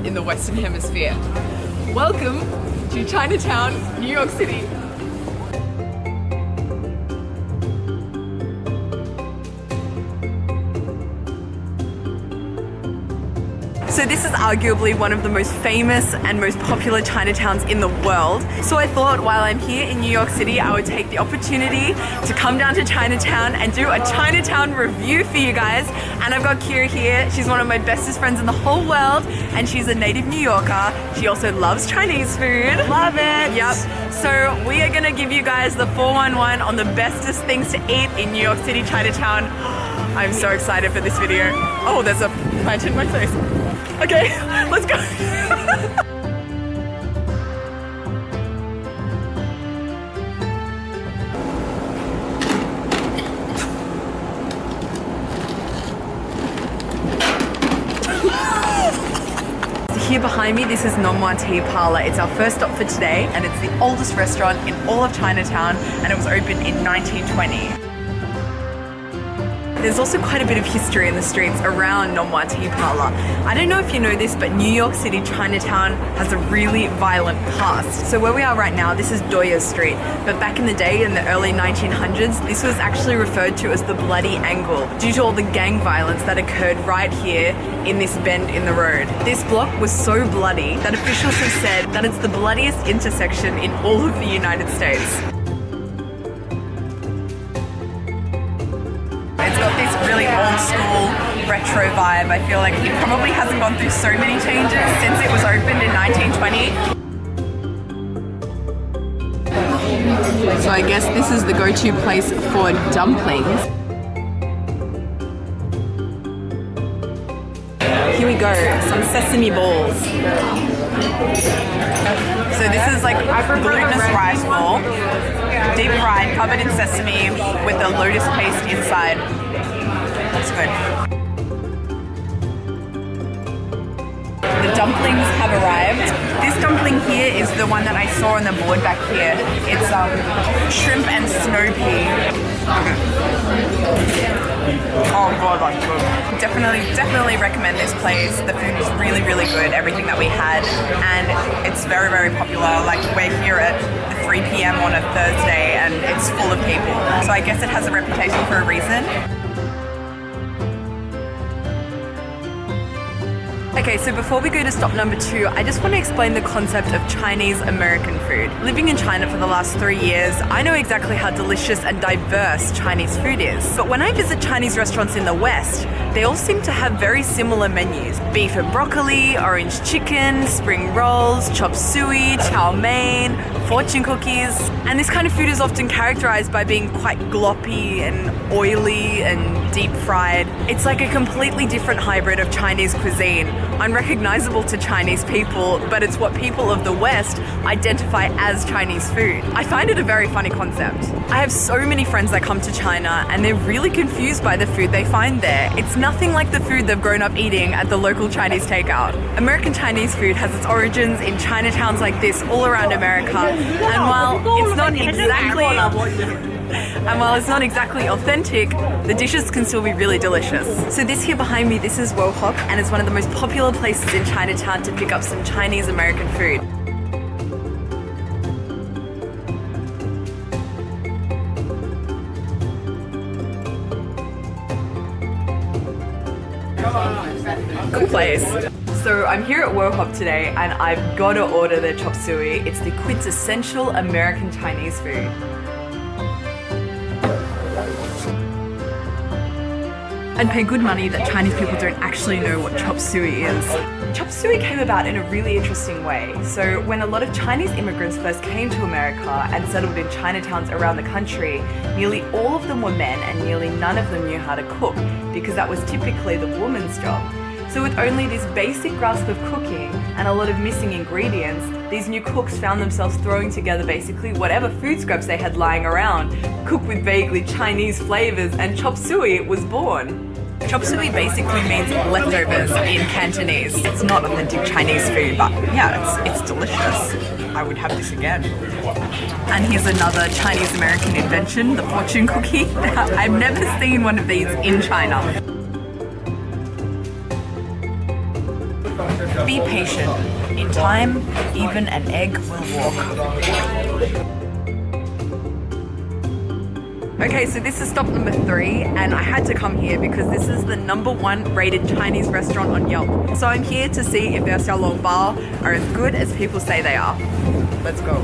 in the Western Hemisphere. Welcome to Chinatown, New York City. So this is arguably one of the most famous and most popular Chinatowns in the world. So I thought while I'm here in New York City, I would take the opportunity to come down to Chinatown and do a Chinatown review for you guys. And I've got Kira here. She's one of my bestest friends in the whole world, and she's a native New Yorker. She also loves Chinese food. Love it. Yep. So we are gonna give you guys the 411 on the bestest things to eat in New York City, Chinatown. I'm so excited for this video. Oh, there's a plant in my face. Okay, let's go. Here behind me, this is Nonwa Tea Parlor. It's our first stop for today, and it's the oldest restaurant in all of Chinatown, and it was opened in 1920. There's also quite a bit of history in the streets around Nonwa Tea Parlor. I don't know if you know this, but New York City, Chinatown has a really violent past. So where we are right now, this is Doyer Street. But back in the day, in the early 1900s, this was actually referred to as the Bloody Angle, due to all the gang violence that occurred right here in this bend in the road. This block was so bloody that officials have said that it's the bloodiest intersection in all of the United States. It's got this really old school retro vibe. I feel like it probably hasn't gone through so many changes since it was opened in 1920. So I guess this is the go-to place for dumplings. Here we go, some sesame balls. So this is like a glutinous rice ball, deep fried, covered in sesame with the lotus paste inside. It's good. The dumplings have arrived. This dumpling here is the one that I saw on the board back here. It's shrimp and snow pea. Oh god, that's good. Definitely recommend this place. The food is really, really good, everything that we had, and it's very, very popular. Like, we're here at 3 p.m. on a Thursday and it's full of people. So I guess it has a reputation for a reason. Okay, so before we go to stop number 2, I just want to explain the concept of Chinese American food. Living in China for the last 3 years, I know exactly how delicious and diverse Chinese food is. But when I visit Chinese restaurants in the West, they all seem to have very similar menus. Beef and broccoli, orange chicken, spring rolls, chop suey, chow mein, fortune cookies. And this kind of food is often characterized by being quite gloppy and oily and deep fried. It's like a completely different hybrid of Chinese cuisine, unrecognizable to Chinese people, but it's what people of the West identify as Chinese food. I find it a very funny concept. I have so many friends that come to China and they're really confused by the food they find there. It's nothing like the food they've grown up eating at the local Chinese takeout. American Chinese food has its origins in Chinatowns like this all around America, and while it's not exactly authentic, the dishes can still be really delicious. So this here behind me, this is Wohok, and it's one of the most popular places in Chinatown to pick up some Chinese American food. Cool place. So I'm here at Wohop today and I've got to order their chop suey. It's the quintessential American Chinese food. I'd pay good money that Chinese people don't actually know what chop suey is. Chop suey came about in a really interesting way. So when a lot of Chinese immigrants first came to America and settled in Chinatowns around the country, nearly all of them were men and nearly none of them knew how to cook, because that was typically the woman's job. So with only this basic grasp of cooking and a lot of missing ingredients, these new cooks found themselves throwing together basically whatever food scraps they had lying around, cooked with vaguely Chinese flavors, and chop suey was born. Chop suey basically means leftovers in Cantonese. It's not authentic Chinese food, but yeah, it's delicious. I would have this again. And here's another Chinese American invention, the fortune cookie. I've never seen one of these in China. Be patient. In time, even an egg will walk. Okay, so this is stop number 3, and I had to come here because this is the #1 rated Chinese restaurant on Yelp. So I'm here to see if their xiaolongbao are as good as people say they are. Let's go.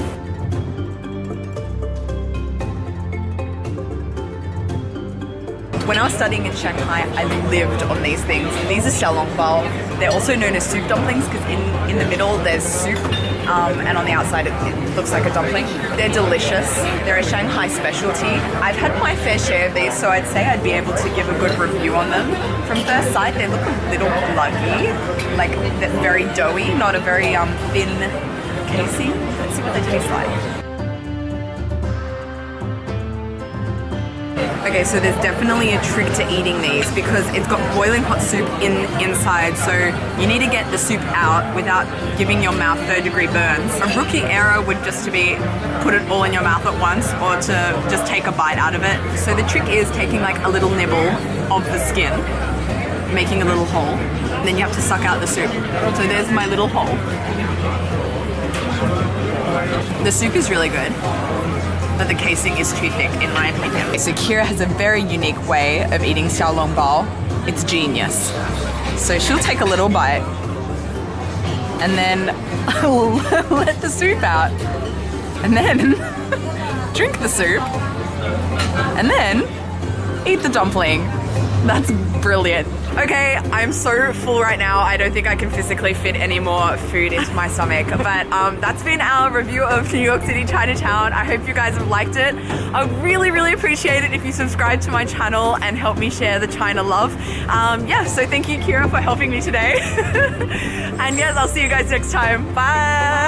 When I was studying in Shanghai, I lived on these things. These are xiaolongbao. They're also known as soup dumplings because in the middle there's soup and on the outside it looks like a dumpling. They're delicious. They're a Shanghai specialty. I've had my fair share of these, so I'd say I'd be able to give a good review on them. From first sight, they look a little bluggy, like they're very doughy, not a very thin casing. Let's see what they taste like. Okay, so there's definitely a trick to eating these because it's got boiling hot soup inside, so you need to get the soup out without giving your mouth third-degree burns. A rookie error would just to be put it all in your mouth at once or to just take a bite out of it. So the trick is taking like a little nibble of the skin, making a little hole, and then you have to suck out the soup. So there's my little hole. The soup is really good, but the casing is too thick in my opinion. So Kira has a very unique way of eating xiaolongbao. It's genius. So she'll take a little bite and then let the soup out and then drink the soup and then eat the dumpling. That's brilliant. Okay, I'm so full right now. I don't think I can physically fit any more food into my stomach. But that's been our review of New York City Chinatown. I hope you guys have liked it. I would really, really appreciate it if you subscribe to my channel and help me share the China love. Yeah, so thank you, Kira, for helping me today. And yes, I'll see you guys next time. Bye.